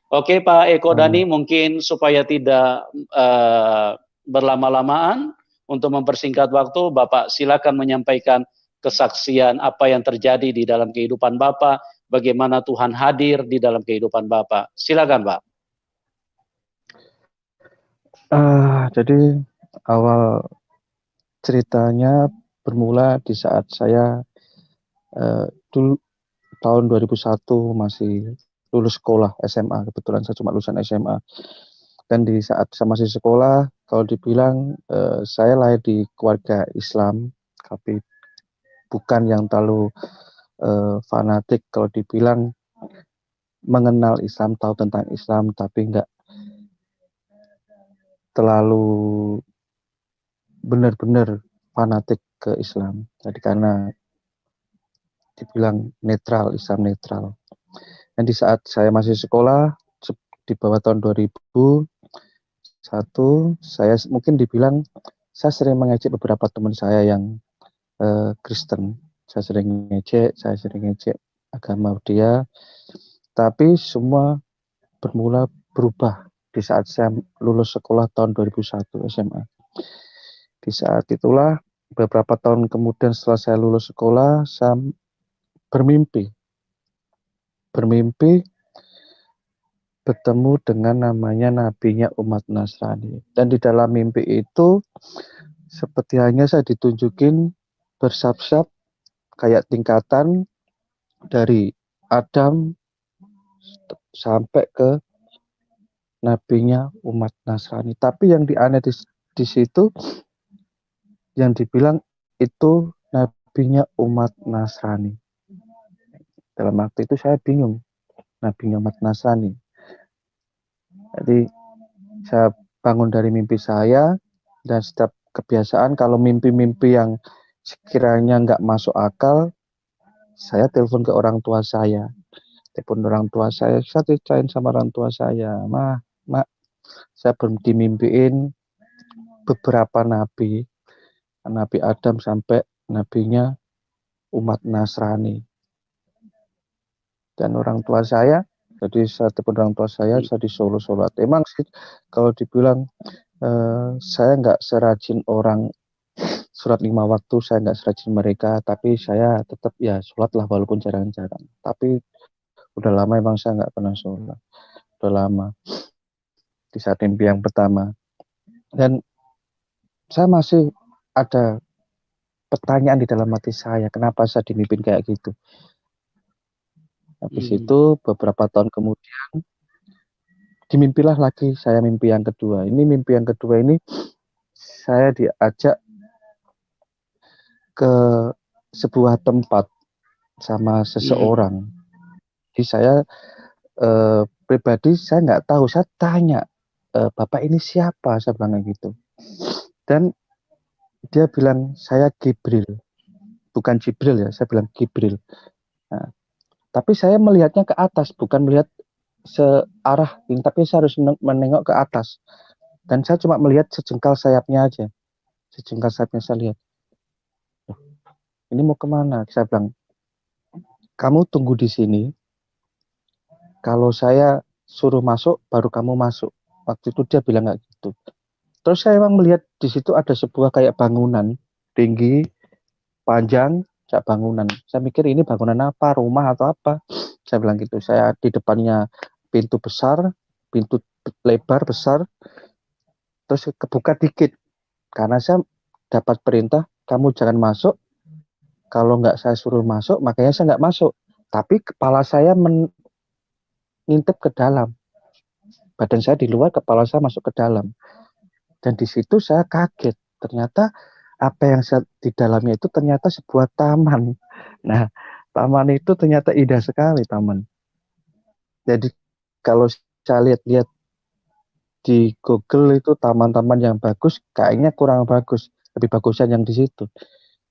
Oke Pak Eko Oh, Dani, mungkin supaya tidak berlama-lamaan, untuk mempersingkat waktu, Bapak silakan menyampaikan kesaksian apa yang terjadi di dalam kehidupan Bapak, bagaimana Tuhan hadir di dalam kehidupan Bapak. Silakan Pak. jadi awal ceritanya bermula di saat saya dulu tahun 2001 masih lulus sekolah SMA. Kebetulan saya cuma lulusan SMA. Dan di saat saya masih sekolah, kalau dibilang saya lahir di keluarga Islam, tapi bukan yang terlalu fanatik. Kalau dibilang mengenal Islam, tahu tentang Islam, tapi nggak terlalu benar-benar fanatik ke Islam. Jadi karena dibilang netral, Islam netral. Dan di saat saya masih sekolah, di bawah tahun 2001, saya mungkin dibilang saya sering mengejek beberapa teman saya yang Kristen. Saya sering ngejek agama dia, tapi semua bermula berubah di saat saya lulus sekolah tahun 2001 SMA. Di saat itulah beberapa tahun kemudian setelah saya lulus sekolah, saya bermimpi bermimpi bertemu dengan namanya nabinya umat Nasrani. Dan di dalam mimpi itu seperti hanya saya ditunjukin bersab-sab kayak tingkatan dari Adam sampai ke nabinya umat Nasrani. Tapi yang aneh di situ yang dibilang itu nabinya umat Nasrani. Dalam waktu itu saya bingung, nabinya umat Nasrani. Jadi saya bangun dari mimpi saya, dan setiap kebiasaan kalau mimpi-mimpi yang sekiranya nggak masuk akal, saya telepon ke orang tua saya. Telepon orang tua saya ceritain sama orang tua saya, mak, saya belum dimimpiin beberapa nabi, Nabi Adam sampai nabinya umat Nasrani. Dan orang tua saya, jadi saya telepon orang tua saya di Solo sholat. Emang sih kalau dibilang saya nggak serajin orang sholat 5 waktu, saya nggak serajin mereka, tapi saya tetap ya sholat lah walaupun jarang-jarang. Tapi udah lama emang saya nggak pernah sholat, udah lama di saat mimpi yang pertama. Dan saya masih ada pertanyaan di dalam hati saya, kenapa saya dimimpin kayak gitu. Habis itu beberapa tahun kemudian dimimpilah lagi saya mimpi yang kedua. Ini mimpi yang kedua ini saya diajak ke sebuah tempat sama seseorang. Jadi saya pribadi saya nggak tahu, saya tanya bapak ini siapa, saya bilang gitu. Dan dia bilang saya Gibril, bukan Jibril ya, saya bilang Gibril. Nah, tapi saya melihatnya ke atas, bukan melihat searah, tapi saya harus menengok ke atas. Dan saya cuma melihat sejengkal sayapnya aja, sejengkal sayapnya saya lihat. Ini mau kemana? Saya bilang, kamu tunggu di sini. Kalau saya suruh masuk, baru kamu masuk. Waktu itu dia bilang nggak gitu. Terus saya memang melihat di situ ada sebuah kayak bangunan tinggi, panjang, kayak bangunan. Saya mikir ini bangunan apa, rumah atau apa. Saya bilang gitu. Saya di depannya pintu besar, pintu lebar besar, terus kebuka dikit. Karena saya dapat perintah, kamu jangan masuk. Kalau nggak saya suruh masuk, makanya saya nggak masuk. Tapi kepala saya ngintip ke dalam. Badan saya di luar, kepala saya masuk ke dalam. Dan di situ saya kaget. Ternyata apa yang saya, di dalamnya itu ternyata sebuah taman. Nah, taman itu ternyata indah sekali taman. Jadi kalau saya lihat-lihat di Google itu taman-taman yang bagus, kayaknya kurang bagus. Lebih bagusan yang di situ.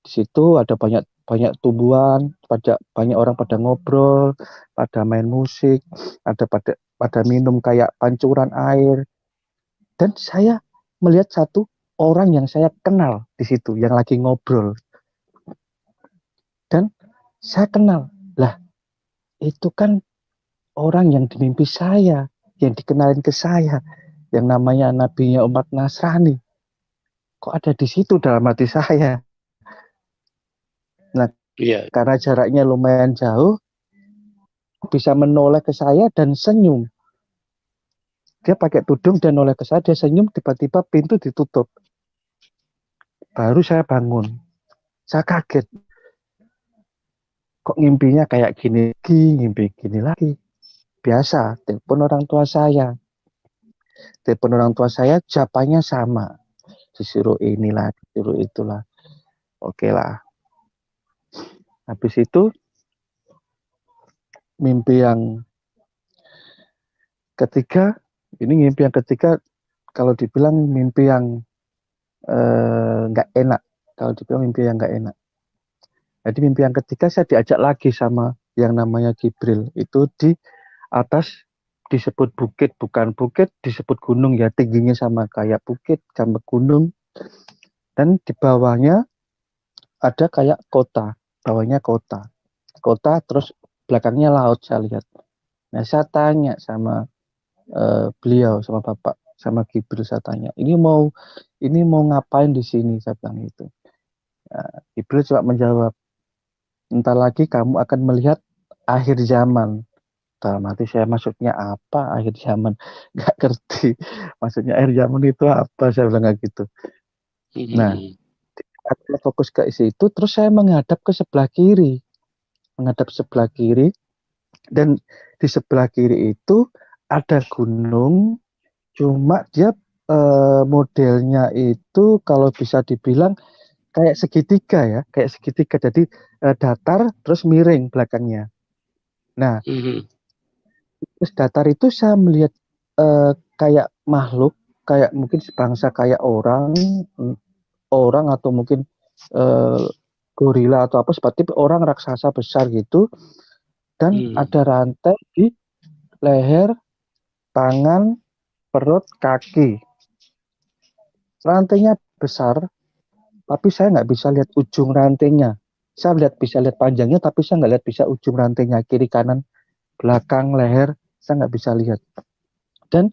Di situ ada banyak banyak tumbuhan, banyak orang pada ngobrol, pada main musik, ada pada minum kayak pancuran air. Dan saya melihat satu orang yang saya kenal di situ yang lagi ngobrol. Dan saya kenal, lah itu kan orang yang di mimpi saya. yang dikenalin ke saya, yang namanya nabinya umat Nasrani. Kok ada di situ dalam hati saya? Nah, Iya. karena jaraknya lumayan jauh, bisa menoleh ke saya dan senyum. Dia pakai tudung dan noleh ke saya, dia senyum, tiba-tiba pintu ditutup. Baru saya bangun. Saya kaget. Kok ngimpinya kayak gini lagi, ngimpi gini lagi. Biasa, telepon orang tua saya. Telepon orang tua saya, jawabannya sama. Disuruh inilah, disuruh itulah. Oke lah. Habis itu, mimpi yang ketiga, ini mimpi yang ketiga, kalau dibilang mimpi yang nggak enak. Kalau dibilang mimpi yang nggak enak. Jadi mimpi yang ketiga saya diajak lagi sama yang namanya Gibril. Itu di atas disebut bukit, bukan bukit, disebut gunung ya. Tingginya sama kayak bukit, sama gunung. Dan di bawahnya ada kayak kota. Bawahnya kota. Kota terus belakangnya laut saya lihat. Nah saya tanya sama beliau, sama bapak, sama Gibril saya tanya. Ini mau ngapain di sini, saya bilang itu. Nah, Gibril coba menjawab, entar lagi kamu akan melihat akhir zaman. Dalam hati saya, maksudnya apa akhir zaman? Nggak ngerti. Maksudnya akhir zaman itu apa? Saya bilang kayak gitu. Nah, aku fokus ke situ, terus saya menghadap ke sebelah kiri. Menghadap sebelah kiri, dan di sebelah kiri itu ada gunung, cuma dia modelnya itu kalau bisa dibilang kayak segitiga ya, kayak segitiga. Jadi datar terus miring belakangnya. Nah, terus datar itu saya melihat kayak makhluk, kayak mungkin sebangsa kayak orang atau mungkin eh, gorila atau apa, seperti orang raksasa besar gitu, dan ada rantai di leher, tangan, perut, kaki. Rantainya besar, tapi saya nggak bisa lihat ujung rantainya. Saya bisa lihat panjangnya, tapi saya nggak lihat bisa ujung rantainya, kiri kanan belakang leher, saya nggak bisa lihat. Dan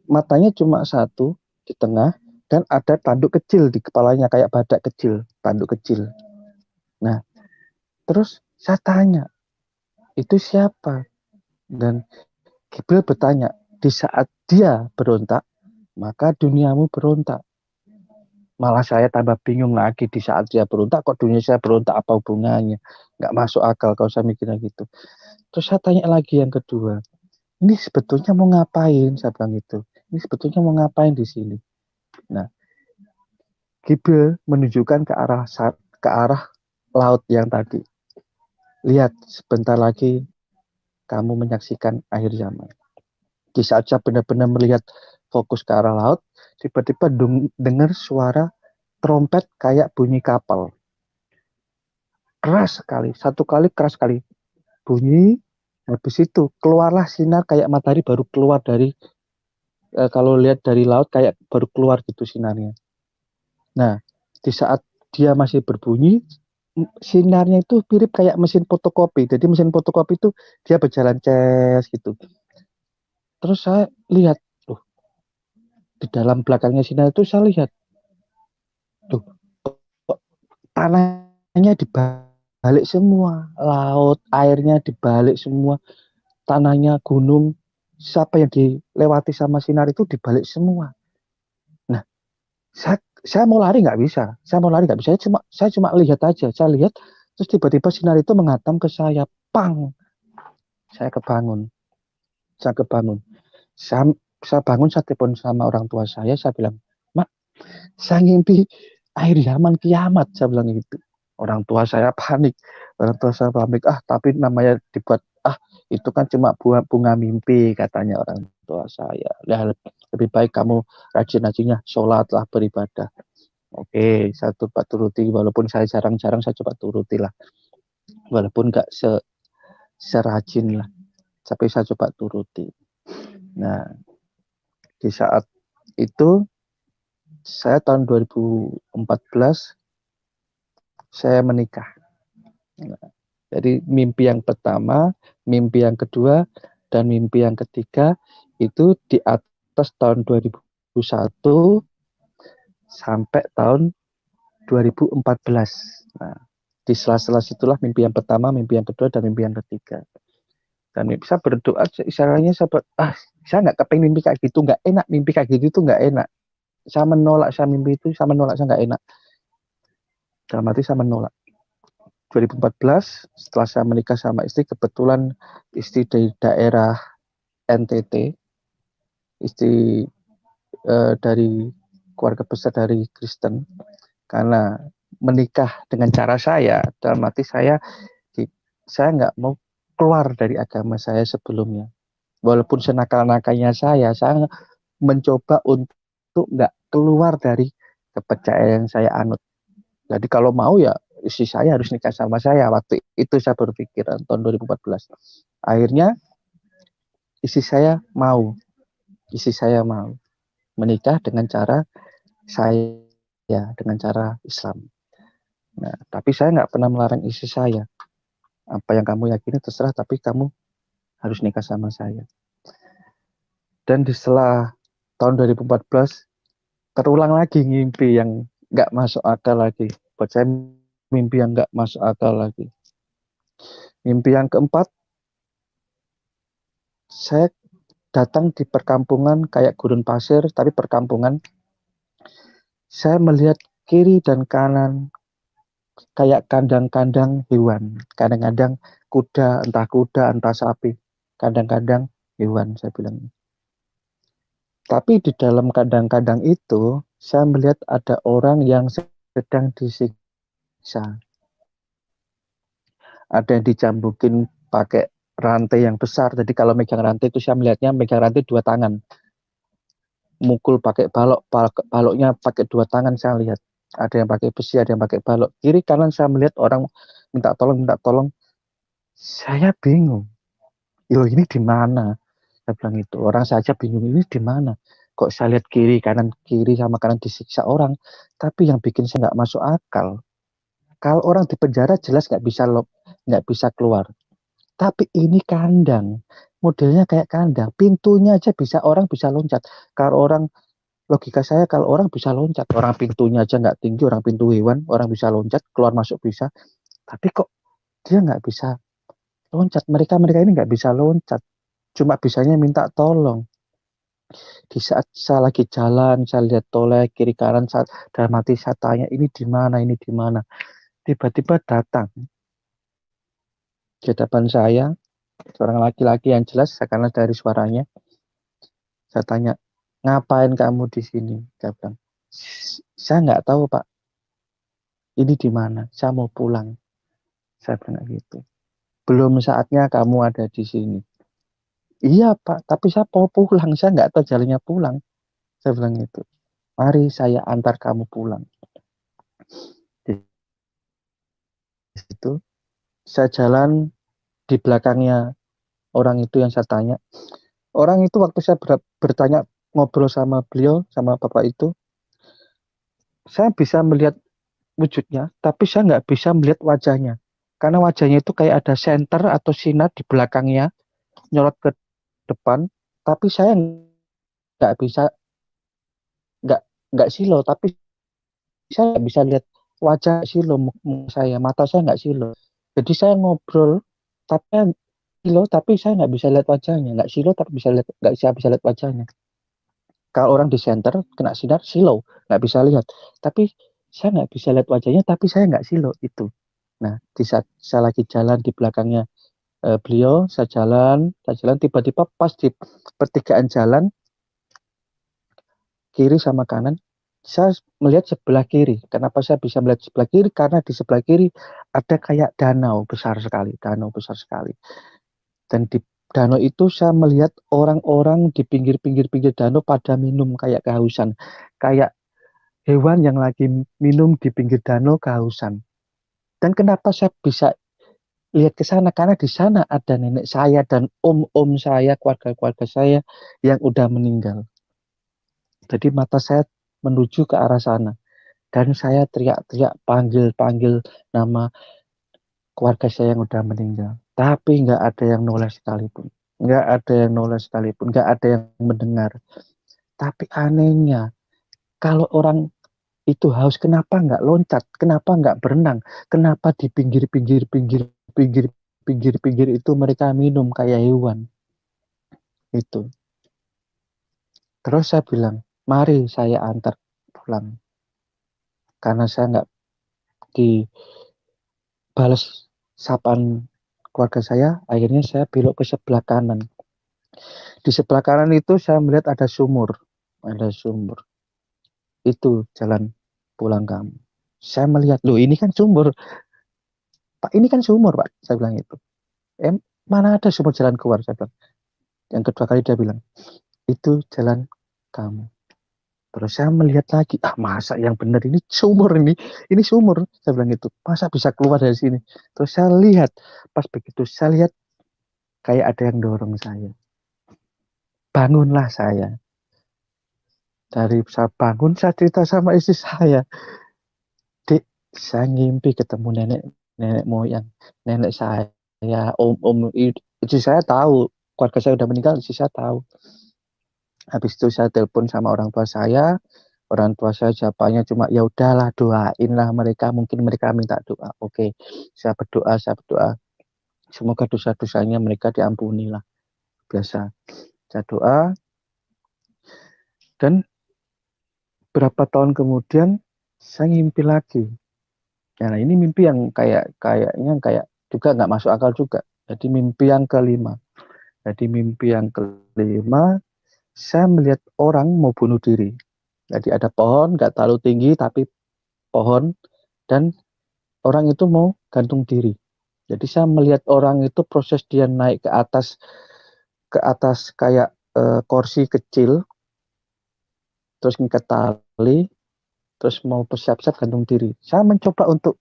matanya cuma satu di tengah, dan ada tanduk kecil di kepalanya kayak badak kecil, tanduk kecil. Nah, terus saya tanya, itu siapa? Dan Gibril bertanya, di saat dia berontak, maka duniamu berontak. Malah saya tambah bingung lagi, di saat dia berontak, kok dunia saya berontak, apa hubungannya? Nggak masuk akal kalau saya mikirnya gitu. Terus saya tanya lagi yang kedua, ini sebetulnya mau ngapain? Saya bilang gitu. Ini sebetulnya mau ngapain di sini? Nah, Gibril menunjukkan ke arah laut yang tadi. Lihat, sebentar lagi kamu menyaksikan akhir zaman. Di saat saya benar-benar melihat fokus ke arah laut, tiba-tiba dengar suara trompet kayak bunyi kapal. Keras sekali, satu kali keras sekali. Bunyi, habis itu keluarlah sinar kayak matahari baru keluar dari, kalau lihat dari laut kayak baru keluar gitu sinarnya. Nah, di saat dia masih berbunyi, sinarnya itu mirip kayak mesin fotokopi. Jadi mesin fotokopi itu dia berjalan ces gitu. Terus saya lihat, tuh di dalam belakangnya sinar itu saya lihat, tuh tanahnya dibalik semua, laut, airnya dibalik semua, tanahnya, gunung, siapa yang dilewati sama sinar itu dibalik semua. Nah, saya mau lari nggak bisa, saya cuma lihat aja, saya lihat, terus tiba-tiba sinar itu menghantam ke saya, pang, saya kebangun, saya kebangun, saya, saya bangun, saya telepon sama orang tua saya bilang, Mak, saya ngimpi akhir zaman kiamat, saya bilang gitu. Orang tua saya panik, tapi namanya dibuat, itu kan cuma bunga mimpi, katanya orang tua saya. Ya, lebih baik kamu rajin-rajinnya sholat lah, beribadah. Oke, saya coba turuti, walaupun saya jarang-jarang saya coba turuti lah, walaupun nggak serajin lah, tapi saya coba turuti. Nah, di saat itu saya tahun 2014 saya menikah. Nah, jadi mimpi yang pertama, mimpi yang kedua, dan mimpi yang ketiga itu di atas tahun 2001 sampai tahun 2014. Nah, di sela-sela situlah mimpi yang pertama, mimpi yang kedua, dan mimpi yang ketiga. Dan bisa berdoa, istilahnya saya nggak kepengen mimpi kayak gitu, nggak enak, mimpi kayak gitu itu nggak enak. Saya menolak, saya mimpi itu, saya menolak, saya nggak enak. Dalam arti saya menolak. 2014, setelah saya menikah sama istri, kebetulan istri dari daerah NTT, istri dari keluarga besar dari Kristen, karena menikah dengan cara saya, dalam arti saya nggak mau keluar dari agama saya sebelumnya. Walaupun senakal-nakalnya saya mencoba untuk nggak keluar dari kepercayaan yang saya anut. Jadi kalau mau ya istri saya harus nikah sama saya. Waktu itu saya berpikir tahun 2014. Akhirnya istri saya mau menikah dengan cara saya, dengan cara Islam. Nah, tapi saya nggak pernah melarang istri saya. Apa yang kamu yakini terserah, tapi kamu harus nikah sama saya. Dan di setelah tahun 2014 terulang lagi mimpi yang nggak masuk akal lagi. Buat saya mimpi yang nggak masuk akal lagi. Mimpi yang keempat, saya datang di perkampungan kayak gurun pasir, tapi perkampungan. Saya melihat kiri dan kanan kayak kandang-kandang hewan. Kadang-kadang kuda, entah sapi. Kadang-kadang hewan, saya bilang. Tapi di dalam kandang-kandang itu, saya melihat ada orang yang sedang disiksa. Ada yang dicambukin pakai rantai yang besar. Jadi kalau megang rantai itu saya melihatnya megang rantai 2 tangan. Mukul pakai balok, baloknya pakai 2 tangan saya lihat. Ada yang pakai besi, ada yang pakai balok. Kiri kanan saya melihat orang minta tolong. Saya bingung. Yo, ini di mana? Saya bilang itu. Orang saja bingung, ini di mana? Kok saya lihat kiri sama kanan disiksa orang. Tapi yang bikin saya nggak masuk akal. Kalau orang di penjara jelas nggak bisa keluar. Tapi ini kandang. Modelnya kayak kandang. Pintunya aja orang bisa loncat. Kalau orang, logika saya kalau orang bisa loncat. Orang pintunya aja nggak tinggi, orang pintu hewan, orang bisa loncat, keluar masuk bisa. Tapi kok dia nggak bisa loncat. Mereka ini nggak bisa loncat. Cuma bisanya minta tolong. Di saat saya lagi jalan, saya lihat toleh kiri kanan, dalam hati saya tanya, ini di mana? Tiba-tiba datang di hadapan saya seorang laki-laki yang jelas karena dari suaranya. Saya tanya, ngapain kamu di sini? Dia bilang, saya nggak tahu Pak, ini di mana? Saya mau pulang. Saya bilang gitu. Belum saatnya kamu ada di sini. Iya Pak, tapi saya mau pulang. Saya nggak tahu jalannya pulang. Saya bilang gitu. Mari saya antar kamu pulang. Di situ saya jalan di belakangnya orang itu yang saya tanya. Orang itu waktu saya bertanya ngobrol sama beliau, sama bapak itu, saya bisa melihat wujudnya, tapi saya nggak bisa melihat wajahnya. Karena wajahnya itu kayak ada senter atau sinar di belakangnya, nyorot ke depan, tapi saya nggak bisa, nggak silau, tapi saya nggak bisa lihat wajah silau saya, mata saya nggak silau. Jadi saya ngobrol, tapi silau, tapi saya nggak bisa lihat wajahnya, nggak silau, tapi nggak bisa lihat wajahnya. Kalau orang di center kena sinar silau, nggak bisa lihat. Tapi saya nggak bisa lihat wajahnya, tapi saya nggak silau itu. Nah, di saat saya lagi jalan di belakangnya beliau, saya jalan, tiba-tiba pas di pertigaan jalan kiri sama kanan, saya melihat sebelah kiri. Kenapa saya bisa melihat sebelah kiri? Karena di sebelah kiri ada kayak danau besar sekali. Dan di danau itu saya melihat orang-orang di pinggir danau pada minum kayak kehausan. Kayak hewan yang lagi minum di pinggir danau kehausan. Dan kenapa saya bisa lihat ke sana? Karena di sana ada nenek saya dan om-om saya, keluarga-keluarga saya yang udah meninggal. Jadi mata saya menuju ke arah sana. Dan saya teriak-teriak panggil nama keluarga saya yang udah meninggal. Tapi nggak ada yang noleh sekalipun. nggak ada yang noleh sekalipun, nggak ada yang mendengar. Tapi anehnya, kalau orang itu haus, kenapa nggak loncat? Kenapa nggak berenang? Kenapa di pinggir itu mereka minum kayak hewan? Itu. Terus saya bilang, mari saya antar pulang. Karena saya nggak dibalas sapaan keluarga saya, akhirnya saya belok ke sebelah kanan. Di sebelah kanan itu saya melihat ada sumur. Ada sumur. Itu jalan pulang kamu. Saya melihat, loh ini kan sumur. Pak, ini kan sumur, Pak. Saya bilang itu. Mana ada sumur jalan keluar, saya bilang. Yang kedua kali dia bilang, itu jalan kamu. Terus saya melihat lagi, masa yang benar ini sumur ini sumur. Saya bilang itu, masa bisa keluar dari sini. Terus saya lihat, pas begitu saya lihat kayak ada yang dorong saya. Bangunlah saya. Dari saya bangun, saya cerita sama istri saya. Dek, saya ngimpi ketemu nenek moyang, nenek saya, om, istri saya tahu, keluarga saya udah meninggal, istri saya tahu. Habis itu saya telepon sama orang tua saya jawabannya cuma ya udahlah doainlah mereka, mungkin mereka minta doa. Oke, saya berdoa, semoga dosa-dosanya mereka diampuni lah, biasa. Saya doa dan berapa tahun kemudian saya ngimpi lagi. Nah, ini mimpi yang kayaknya juga nggak masuk akal juga. Jadi mimpi yang kelima. Saya melihat orang mau bunuh diri. Jadi ada pohon, nggak terlalu tinggi, tapi pohon, dan orang itu mau gantung diri. Jadi saya melihat orang itu proses dia naik ke atas kayak kursi kecil, terus ngikat tali, terus mau bersiap-siap gantung diri. Saya mencoba untuk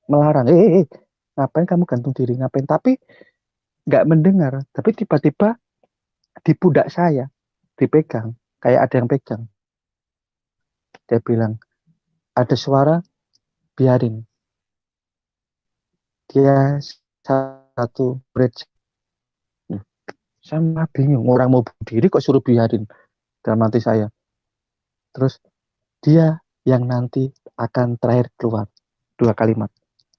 melarang, ngapain kamu gantung diri, ngapain? Tapi nggak mendengar. Tapi tiba-tiba di pundak saya dipegang, kayak ada yang pegang. Dia bilang, ada suara, biarin. Dia satu bridge. Saya bingung, orang mau bunuh diri kok suruh biarin, dalam hati saya. Terus dia yang nanti akan terakhir keluar. 2 kalimat.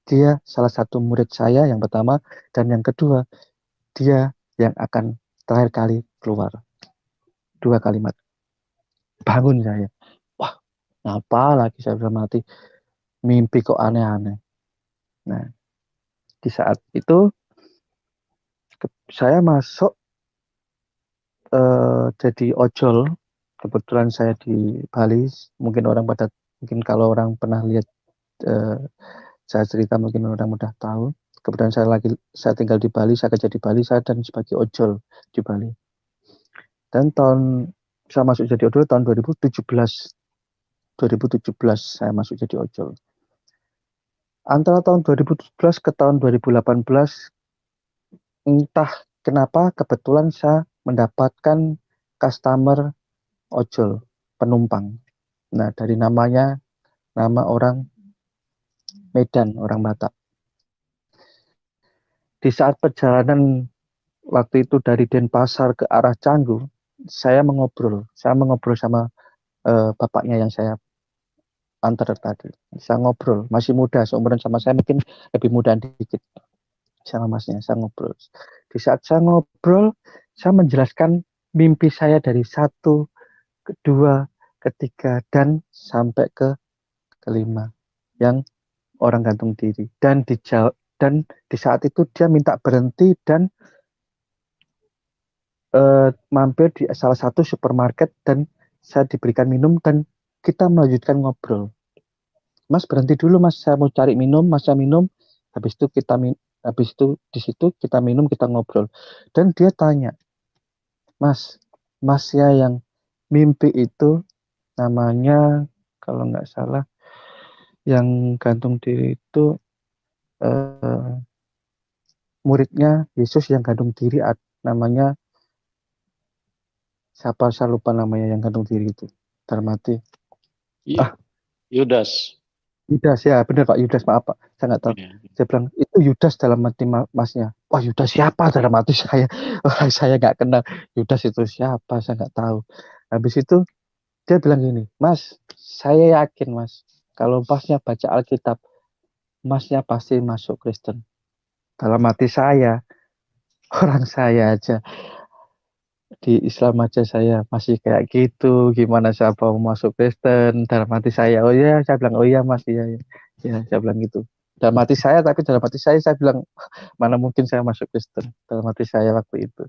Dia salah satu murid saya yang pertama, dan yang kedua, dia yang akan terakhir kali keluar. 2 kalimat. Bangun saya. Wah, apa lagi saya dalam hati. Mimpi kok aneh-aneh. Nah, di saat itu saya masuk jadi ojol. Kebetulan saya di Bali. Mungkin kalau orang pernah lihat saya cerita, mungkin orang mudah tahu. Kebetulan saya tinggal di Bali, saya kerja di Bali, saya dan sebagai ojol di Bali. Dan saya masuk jadi ojol tahun 2017. 2017 saya masuk jadi ojol. Antara tahun 2017 ke tahun 2018, entah kenapa kebetulan saya mendapatkan customer ojol, penumpang. Nah, dari nama orang Medan, orang Batak. Di saat perjalanan waktu itu dari Denpasar ke arah Canggu, saya mengobrol sama bapaknya yang saya antar tadi. Saya ngobrol, masih muda, seumuran sama saya, mungkin lebih muda dikit sama masnya. Saya ngobrol. Di saat saya ngobrol, saya menjelaskan mimpi saya dari 1, kedua, ketiga, dan sampai ke kelima, yang orang gantung diri. Dan di saat itu dia minta berhenti dan mampir di salah satu supermarket, dan saya diberikan minum dan kita melanjutkan ngobrol. Mas, berhenti dulu Mas, saya mau cari minum. Mas, saya minum. Habis itu di situ kita minum, kita ngobrol. Dan dia tanya, Masnya yang mimpi itu namanya, kalau nggak salah, yang gantung diri itu muridnya Yesus yang gantung diri, namanya siapa, saya lupa namanya yang gantung diri itu. Termati. Yudas. Yudas ya, benar Pak, Yudas, maaf Pak, saya nggak tahu. Ya. Saya bilang itu Yudas dalam hati masnya. Wah, Yudas siapa dalam hati saya? Orang saya nggak kenal. Yudas itu siapa? Saya nggak tahu. Habis itu dia bilang gini, Mas, saya yakin Mas, kalau masnya baca Alkitab, masnya pasti masuk Kristen. Dalam hati saya, orang saya aja di Islam aja saya masih kayak gitu, gimana saya mau masuk Kristen? Dalam hati saya, oh ya, saya bilang oh iya Mas, iya, iya. Ya, saya bilang gitu. Dalam hati saya, tapi dalam hati saya bilang mana mungkin saya masuk Kristen. Dalam hati saya waktu itu.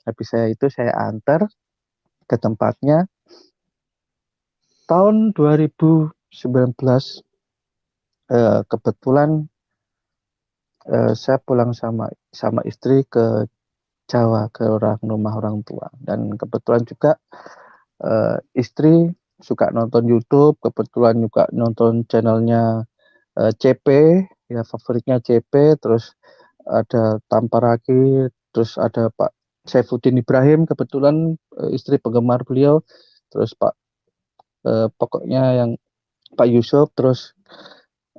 Tapi saya antar ke tempatnya tahun 2019, kebetulan saya pulang sama istri ke Jawa, ke rumah orang tua, dan kebetulan juga istri suka nonton YouTube, kebetulan juga nonton channelnya CP, ya favoritnya CP, terus ada Tamparaki, terus ada Pak Saifuddin Ibrahim, kebetulan istri penggemar beliau, terus pokoknya yang Pak Yusuf, terus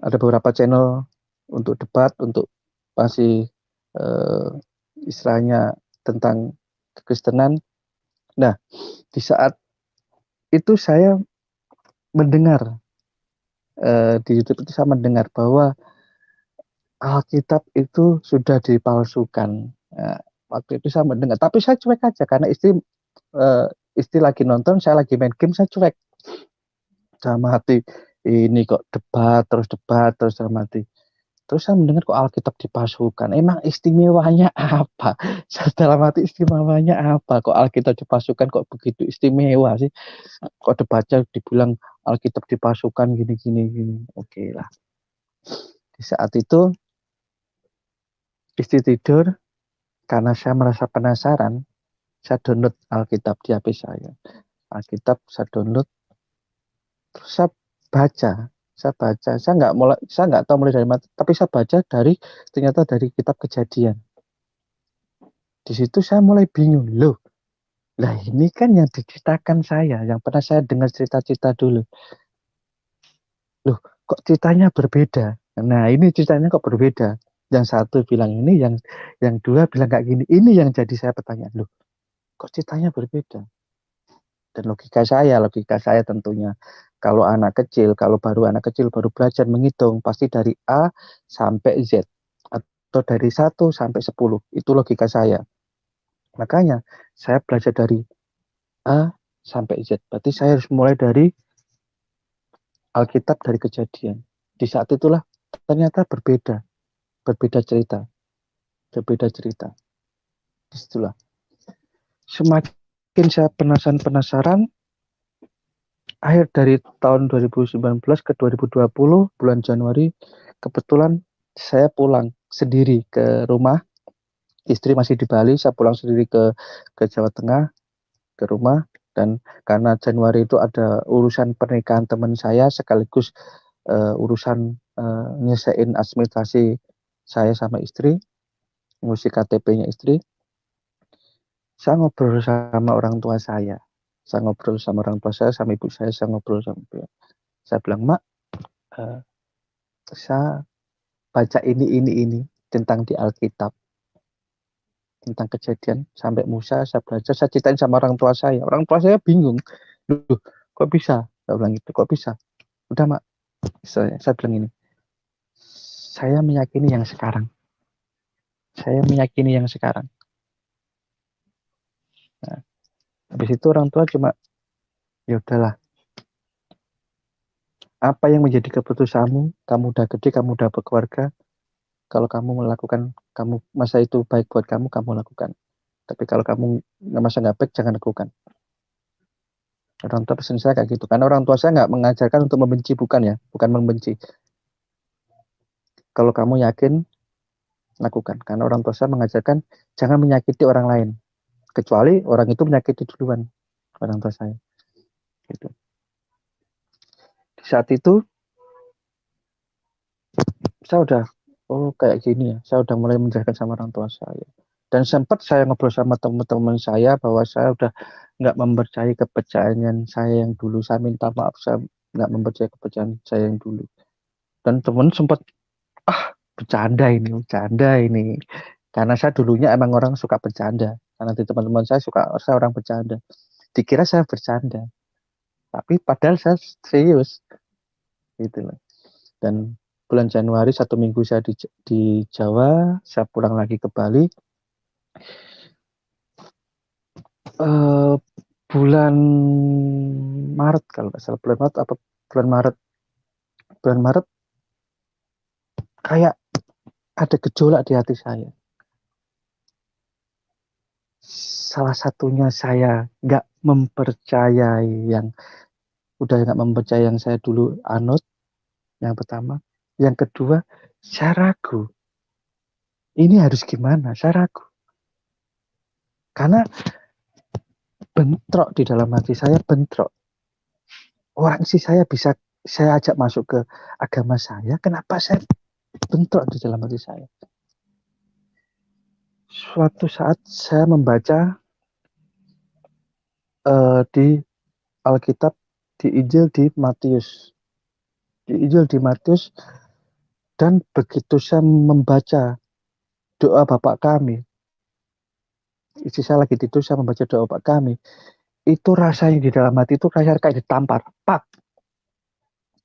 ada beberapa channel untuk debat, untuk masih eh, istilahnya tentang kekristenan. Nah, di saat itu saya mendengar di YouTube itu saya mendengar bahwa Alkitab itu sudah dipalsukan. Nah, waktu itu saya mendengar, tapi saya cuek aja karena istri lagi nonton, saya lagi main game, saya cuek. Sama hati ini kok debat terus dalam hati. Terus saya mendengar kok Alkitab dipalsukan. Emang istimewanya apa? Dalam hati istimewanya apa? Kok Alkitab dipalsukan kok begitu istimewa sih? Kok debatnya dibilang Alkitab dipalsukan gini. Oke lah. Di saat itu istri tidur, karena saya merasa penasaran, saya download Alkitab di HP saya. Alkitab saya download, terus baca. Saya nggak tahu mulai dari mana, tapi saya baca ternyata dari kitab Kejadian. Di situ saya mulai bingung, loh, lah ini kan yang diceritakan saya, yang pernah saya dengar cerita-cerita dulu. Loh, kok ceritanya berbeda? Nah, ini ceritanya kok berbeda. Yang satu bilang ini, yang dua bilang kayak gini. Ini yang jadi saya pertanyaan, loh, kok ceritanya berbeda? Dan logika saya tentunya, kalau baru anak kecil baru belajar menghitung, pasti dari A sampai Z, atau dari 1 sampai 10, itu logika saya. Makanya saya belajar dari A sampai Z, berarti saya harus mulai dari Alkitab, dari Kejadian. Di saat itulah ternyata berbeda cerita, berbeda cerita. Disitulah semakin saya penasaran, akhir dari tahun 2019 ke 2020, bulan Januari, kebetulan saya pulang sendiri ke rumah. Istri masih di Bali, saya pulang sendiri ke Jawa Tengah, ke rumah. Dan karena Januari itu ada urusan pernikahan teman saya, sekaligus urusan nyesain administrasi saya sama istri, ngurus KTP-nya istri. Saya ngobrol sama orang tua saya. Sama ibu saya ngobrol sama beliau. Saya bilang, Mak, saya baca ini tentang di Alkitab, tentang Kejadian sampai Musa, saya belajar, saya ceritain sama orang tua saya. Orang tua saya bingung, loh, kok bisa? Saya bilang gitu, kok bisa? Udah Mak, saya bilang ini, saya meyakini yang sekarang. Nah, habis itu orang tua cuma, ya udahlah, apa yang menjadi keputusanmu, kamu udah gede, kamu udah berkeluarga, kalau kamu melakukan, masa itu baik buat kamu lakukan. Tapi kalau kamu masa nggak baik, jangan lakukan. Orang tua pesan saya kayak gitu. Karena orang tua saya nggak mengajarkan untuk membenci, bukan membenci. Kalau kamu yakin, lakukan. Karena orang tua saya mengajarkan jangan menyakiti orang lain, kecuali orang itu menyakiti duluan. Orang tua saya. Gitu. Di saat itu, saya udah, oh kayak gini ya. Saya udah mulai menjelaskan sama orang tua saya. Dan sempat saya ngobrol sama teman-teman saya bahwa saya udah nggak mempercayai kepercayaan saya yang dulu. Saya minta maaf, saya nggak mempercayai kepercayaan saya yang dulu. Dan temen sempat bercanda ini. Karena saya dulunya emang orang suka bercanda. Karena di teman-teman saya orang bercanda. Dikira saya bercanda. Tapi padahal saya serius. Gitu loh. Dan bulan Januari 1 minggu saya di Jawa, saya pulang lagi ke Bali. Bulan Maret kalau nggak salah, bulan Maret kayak ada gejolak di hati saya. Salah satunya saya nggak mempercayai nggak mempercayai yang saya dulu anut, yang pertama. Yang kedua, saya ragu. Ini harus gimana? Saya ragu. Karena bentrok di dalam hati saya, bentrok. Orang sih saya bisa saya ajak masuk ke agama saya, kenapa saya bentrok di dalam hati saya? Suatu saat saya membaca di Alkitab, di Injil di Matius. Di Injil di Matius, dan begitu saya membaca doa Bapak kami, istri saya lagi tidur, saya membaca doa Bapak kami, itu rasanya di dalam hati itu kayak ditampar, pak,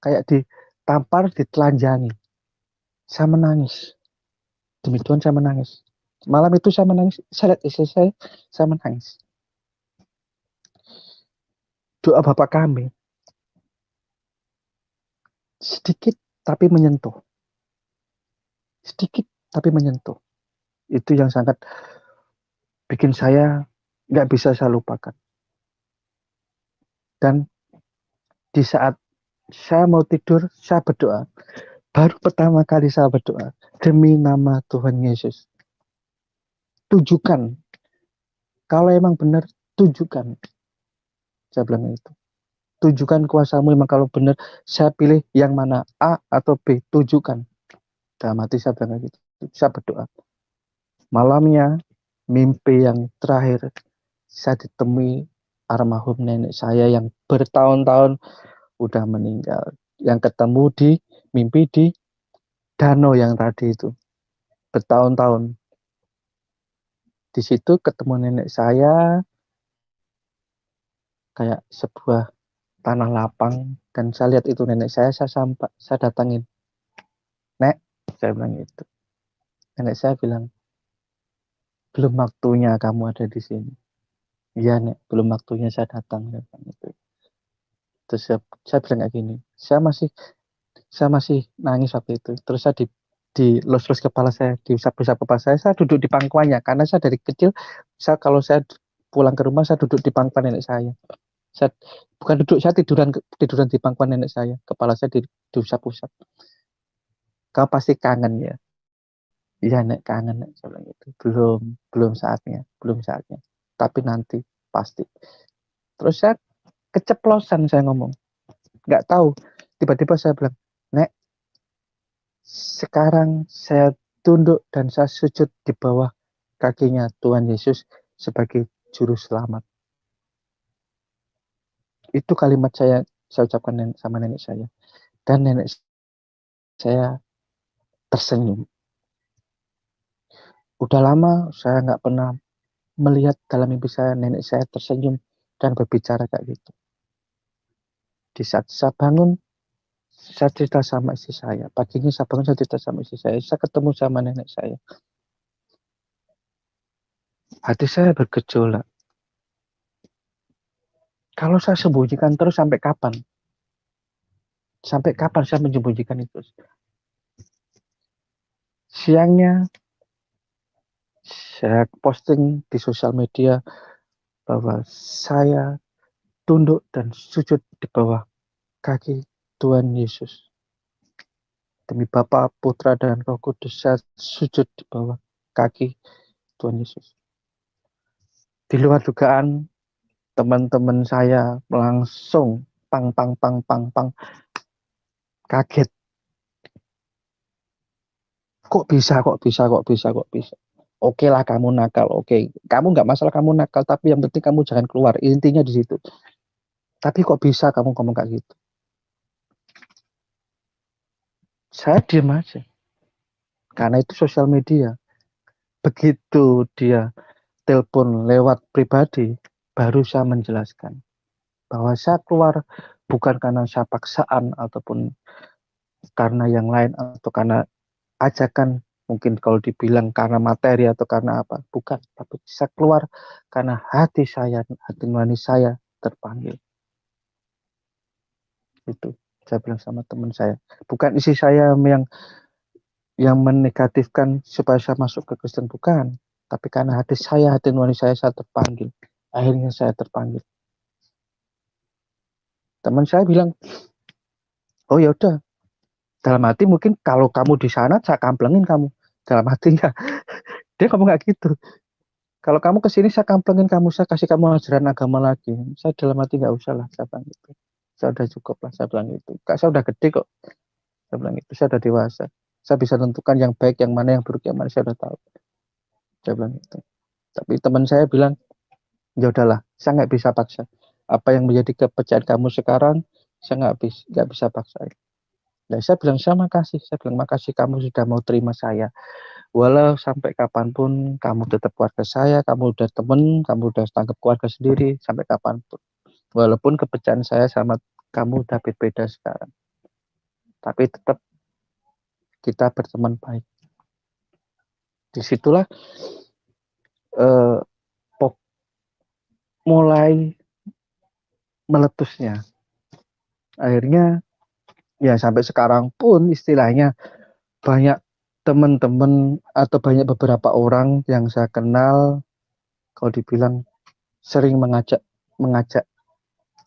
kayak ditampar, ditelanjangi. Saya menangis. Demi Tuhan saya menangis. Malam itu saya menangis, saya lihat istri saya menangis. Doa Bapak kami sedikit tapi menyentuh. Sedikit tapi menyentuh. Itu yang sangat bikin saya nggak bisa saya lupakan. Dan di saat saya mau tidur, saya berdoa. Baru pertama kali saya berdoa, demi nama Tuhan Yesus, tunjukkan. Kalau emang benar, tunjukkan. Saya bilang itu. Tunjukkan kuasamu, emang kalau benar, saya pilih yang mana, A atau B, tunjukkan. Dalam hati saya bilang gitu. Saya berdoa. Malamnya, mimpi yang terakhir, saya ditemui almarhum nenek saya yang bertahun-tahun udah meninggal. Yang ketemu di mimpi di danau yang tadi itu. Bertahun-tahun. Di situ ketemu nenek saya, kayak sebuah tanah lapang, dan saya lihat itu nenek saya datangin. Nek, saya bilang itu. Nenek saya bilang, belum waktunya kamu ada di sini. Iya, Nek, belum waktunya saya datang. Gitu. Terus saya bilang kayak gini, saya masih nangis waktu itu. Terus saya dilus-lus kepala saya, diusap-usap kepala saya duduk di pangkuannya. Karena saya dari kecil, kalau saya pulang ke rumah, saya duduk di pangkuan nenek saya. Saya bukan duduk, saya tiduran di pangkuan nenek saya. Kepala saya diusap-usap. Kau pasti kangen ya? Iya, Nek, kangen, Nek. Saya bilang gitu. Belum saatnya. Tapi nanti pasti. Terus saya keceplosan saya ngomong. Nggak tahu. Tiba-tiba saya bilang, Nek, sekarang saya tunduk dan saya sujud di bawah kakinya Tuhan Yesus sebagai juru selamat. Itu kalimat saya ucapkan sama nenek saya. Dan nenek saya tersenyum. Udah lama saya nggak pernah melihat dalam mimpi saya nenek saya tersenyum dan berbicara kayak gitu. Di saat saya bangun, saya cerita sama istri saya. Paginya saya bangun, saya cerita sama istri saya. Saya ketemu sama nenek saya. Hati saya bergejolak. Kalau saya sembunyikan terus sampai kapan? Sampai kapan saya menyembunyikan itu? Siangnya saya posting di sosial media bahwa saya tunduk dan sujud di bawah kaki Tuhan Yesus. Demi Bapa, Putra, dan Roh Kudus, saya sujud di bawah kaki Tuhan Yesus. Di luar dugaan, teman-teman saya langsung pang, kaget. Kok bisa? Oke lah kamu nakal, oke. Kamu nggak masalah kamu nakal, tapi yang penting kamu jangan keluar. Intinya di situ. Tapi kok bisa kamu ngomong kayak gitu? Saya diam aja. Karena itu sosial media. Begitu dia telepon lewat pribadi, baru saya menjelaskan bahwa saya keluar bukan karena saya paksaan ataupun karena yang lain atau karena ajakan, mungkin kalau dibilang karena materi atau karena apa, bukan, tapi saya keluar karena hati saya, hati nurani saya terpanggil. Itu saya bilang sama teman saya, bukan isi saya yang menegatifkan supaya saya masuk ke Kristen, bukan, tapi karena hati saya, hati nurani saya terpanggil, akhirnya saya terpanggil. Teman saya bilang, oh ya udah, dalam hati mungkin kalau kamu di sana saya kamplengin kamu, dalam hatinya dia ngomong nggak gitu. Kalau kamu kesini saya kamplengin kamu, saya kasih kamu ajaran agama lagi. Saya dalam hati nggak usah lah, saya bilang gitu. Saya udah cukup lah, saya bilang gitu. Kak, saya udah gede kok, saya bilang itu. Saya udah dewasa. Saya bisa tentukan yang baik, yang mana, yang buruk, yang mana saya udah tahu. Saya bilang itu. Tapi teman saya bilang, ya udahlah, saya nggak bisa paksa. Apa yang menjadi kepercayaan kamu sekarang, saya nggak bisa paksa. Nah, saya bilang saya makasih. Saya bilang makasih kamu sudah mau terima saya. Walau sampai kapanpun kamu tetap keluarga saya, kamu udah temen, kamu udah tanggap keluarga sendiri, sampai kapanpun. Walaupun kepercayaan saya sama kamu udah beda sekarang. Tapi tetap kita berteman baik. Disitulah pop mulai meletusnya. Akhirnya ya sampai sekarang pun istilahnya banyak teman-teman atau banyak beberapa orang yang saya kenal, kalau dibilang sering mengajak,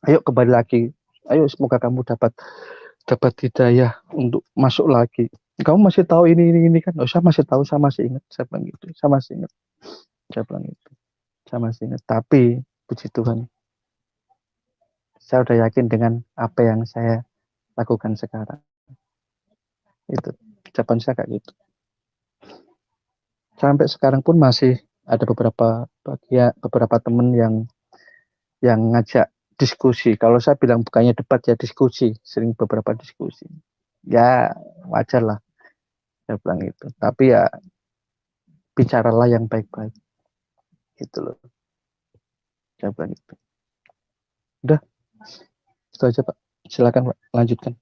ayo kembali lagi, ayo semoga kamu dapat hidayah untuk masuk lagi. Kamu masih tahu ini kan? Oh, saya masih tahu, saya masih ingat, saya bilang gitu, saya masih ingat, saya bilang itu, saya masih ingat. Tapi puji Tuhan, saya udah yakin dengan apa yang saya lakukan sekarang. Itu ucapan saya kayak gitu. Sampai sekarang pun masih ada beberapa teman yang ngajak diskusi. Kalau saya bilang bukannya debat ya diskusi, sering beberapa diskusi. Ya wajar lah, saya bilang itu. Tapi ya bicaralah yang baik-baik, gitu loh. Saya bilang itu. Udah, itu aja Pak. Silakan Pak, lanjutkan.